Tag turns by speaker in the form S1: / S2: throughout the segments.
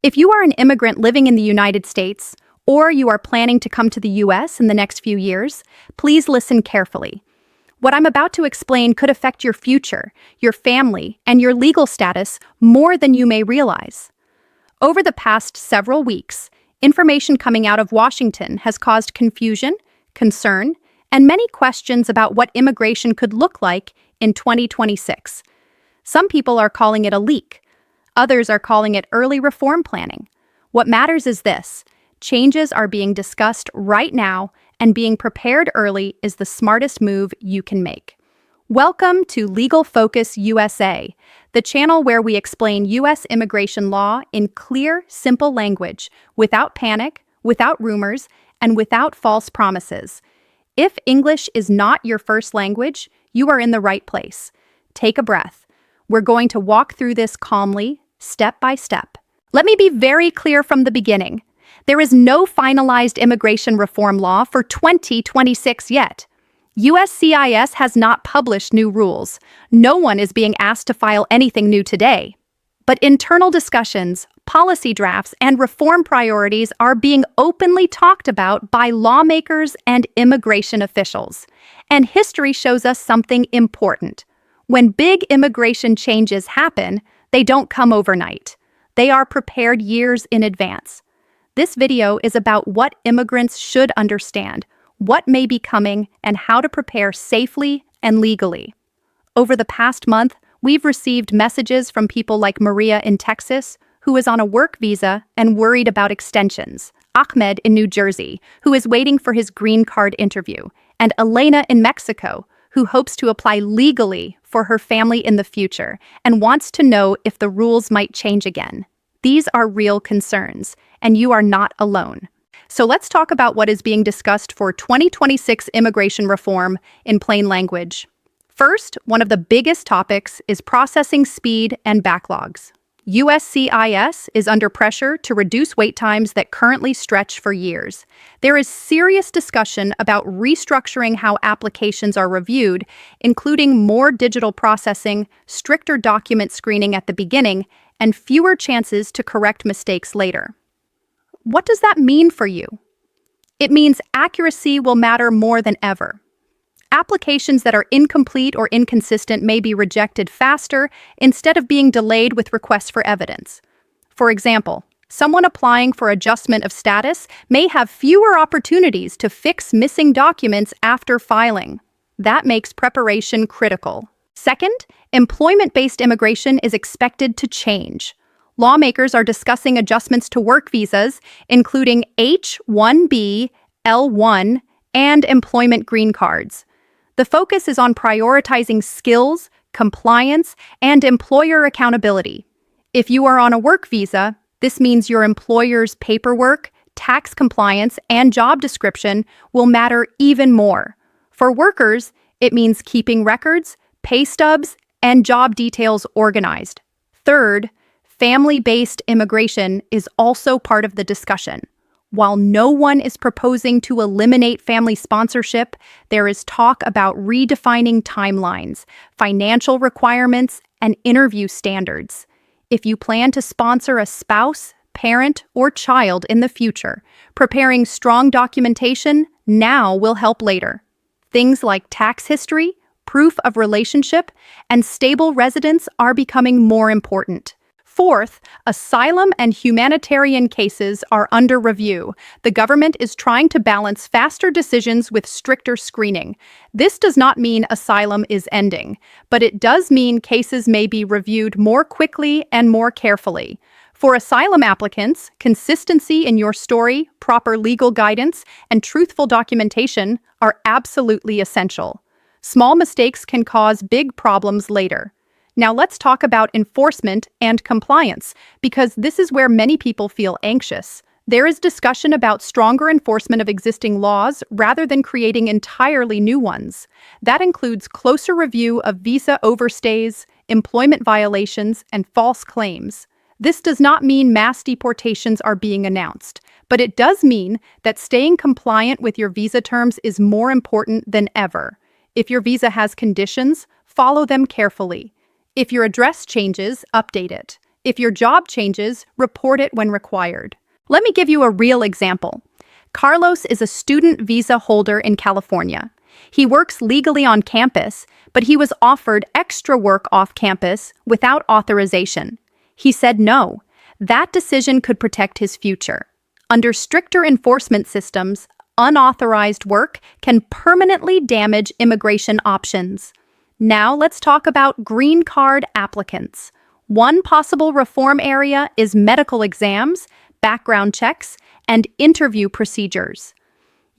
S1: If you are an immigrant living in the United States, or you are planning to come to the US in the next few years, please listen carefully. What I'm about to explain could affect your future, your family, and your legal status more than you may realize. Over the past several weeks, information coming out of Washington has caused confusion, concern, and many questions about what immigration could look like in 2026. Some people are calling it a leak. Others are calling it early reform planning. What matters is this: changes are being discussed right now, and being prepared early is the smartest move you can make. Welcome to Legal Focus USA, the channel where we explain U.S. immigration law in clear, simple language, without panic, without rumors, and without false promises. If English is not your first language, you are in the right place. Take a breath. We're going to walk through this calmly, step by step. Let me be very clear from the beginning. There is no finalized immigration reform law for 2026 yet. USCIS has not published new rules. No one is being asked to file anything new today. But internal discussions, policy drafts, and reform priorities are being openly talked about by lawmakers and immigration officials. And history shows us something important. When big immigration changes happen, they don't come overnight. They are prepared years in advance. This video is about what immigrants should understand, what may be coming, and how to prepare safely and legally. Over the past month, we've received messages from people like Maria in Texas, who is on a work visa and worried about extensions, Ahmed in New Jersey, who is waiting for his green card interview, and Elena in Mexico, who hopes to apply legally for her family in the future and wants to know if the rules might change again. These are real concerns, and you are not alone. So let's talk about what is being discussed for 2026 immigration reform in plain language. First, one of the biggest topics is processing speed and backlogs. USCIS is under pressure to reduce wait times that currently stretch for years. There is serious discussion about restructuring how applications are reviewed, including more digital processing, stricter document screening at the beginning, and fewer chances to correct mistakes later. What does that mean for you? It means accuracy will matter more than ever. Applications that are incomplete or inconsistent may be rejected faster instead of being delayed with requests for evidence. For example, someone applying for adjustment of status may have fewer opportunities to fix missing documents after filing. That makes preparation critical. Second, employment-based immigration is expected to change. Lawmakers are discussing adjustments to work visas, including H-1B, L-1, and employment green cards. The focus is on prioritizing skills, compliance, and employer accountability. If you are on a work visa, this means your employer's paperwork, tax compliance, and job description will matter even more. For workers, it means keeping records, pay stubs, and job details organized. Third, family-based immigration is also part of the discussion. While no one is proposing to eliminate family sponsorship, there is talk about redefining timelines, financial requirements, and interview standards. If you plan to sponsor a spouse, parent, or child in the future, preparing strong documentation now will help later. Things like tax history, proof of relationship, and stable residence are becoming more important. Fourth, asylum and humanitarian cases are under review. The government is trying to balance faster decisions with stricter screening. This does not mean asylum is ending, but it does mean cases may be reviewed more quickly and more carefully. For asylum applicants, consistency in your story, proper legal guidance, and truthful documentation are absolutely essential. Small mistakes can cause big problems later. Now let's talk about enforcement and compliance, because this is where many people feel anxious. There is discussion about stronger enforcement of existing laws rather than creating entirely new ones. That includes closer review of visa overstays, employment violations, and false claims. This does not mean mass deportations are being announced, but it does mean that staying compliant with your visa terms is more important than ever. If your visa has conditions, follow them carefully. If your address changes, update it. If your job changes, report it when required. Let me give you a real example. Carlos is a student visa holder in California. He works legally on campus, but he was offered extra work off campus without authorization. He said no. That decision could protect his future. Under stricter enforcement systems, unauthorized work can permanently damage immigration options. Now let's talk about green card applicants. One possible reform area is medical exams, background checks, and interview procedures.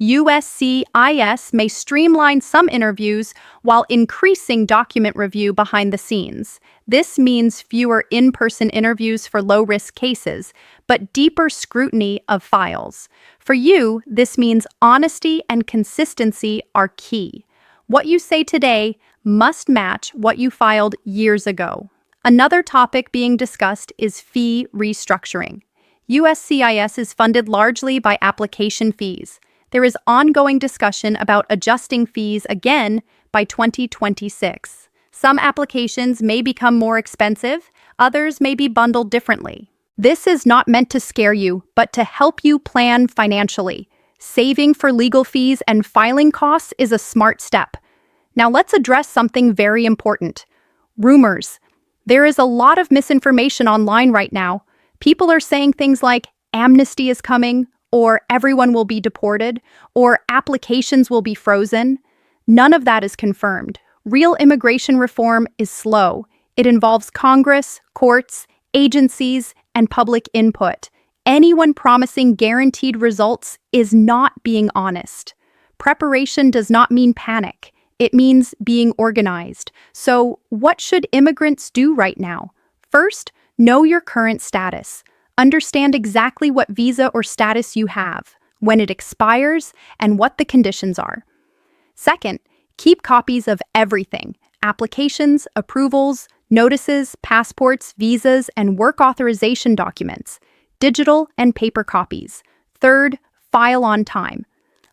S1: USCIS may streamline some interviews while increasing document review behind the scenes. This means fewer in-person interviews for low-risk cases, but deeper scrutiny of files. For you, this means honesty and consistency are key. What you say today must match what you filed years ago. Another topic being discussed is fee restructuring. USCIS is funded largely by application fees. There is ongoing discussion about adjusting fees again by 2026. Some applications may become more expensive, others may be bundled differently. This is not meant to scare you, but to help you plan financially. Saving for legal fees and filing costs is a smart step. Now let's address something very important. Rumors. There is a lot of misinformation online right now. People are saying things like amnesty is coming, or everyone will be deported, or applications will be frozen. None of that is confirmed. Real immigration reform is slow. It involves Congress, courts, agencies, and public input. Anyone promising guaranteed results is not being honest. Preparation does not mean panic. It means being organized. So, what should immigrants do right now? First, know your current status. Understand exactly what visa or status you have, when it expires, and what the conditions are. Second, keep copies of everything: applications, approvals, notices, passports, visas, and work authorization documents, digital and paper copies. Third, file on time.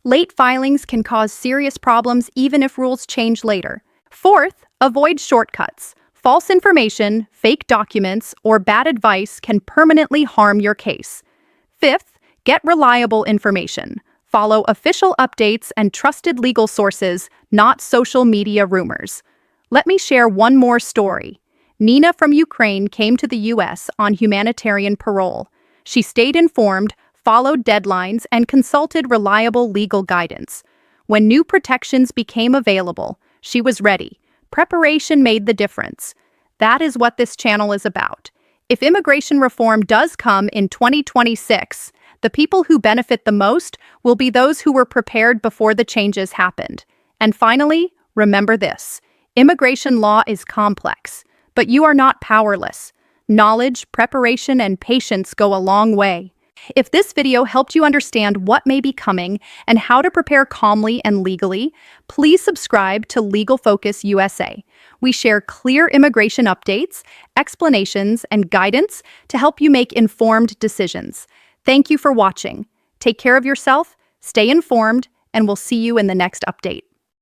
S1: Late filings can cause serious problems even if rules change later. Fourth, avoid shortcuts. False information, fake documents, or bad advice can permanently harm your case. Fifth, get reliable information. Follow official updates and trusted legal sources, not social media rumors. Let me share one more story. Nina from Ukraine came to the US on humanitarian parole. She stayed informed, followed deadlines, and consulted reliable legal guidance. When new protections became available, she was ready. Preparation made the difference. That is what this channel is about. If immigration reform does come in 2026, the people who benefit the most will be those who were prepared before the changes happened. And finally, remember this: immigration law is complex, but you are not powerless. Knowledge, preparation, and patience go a long way. If this video helped you understand what may be coming and how to prepare calmly and legally, please subscribe to Legal Focus USA. We share clear immigration updates, explanations, and guidance to help you make informed decisions. Thank you for watching. Take care of yourself, stay informed, and we'll see you in the next update.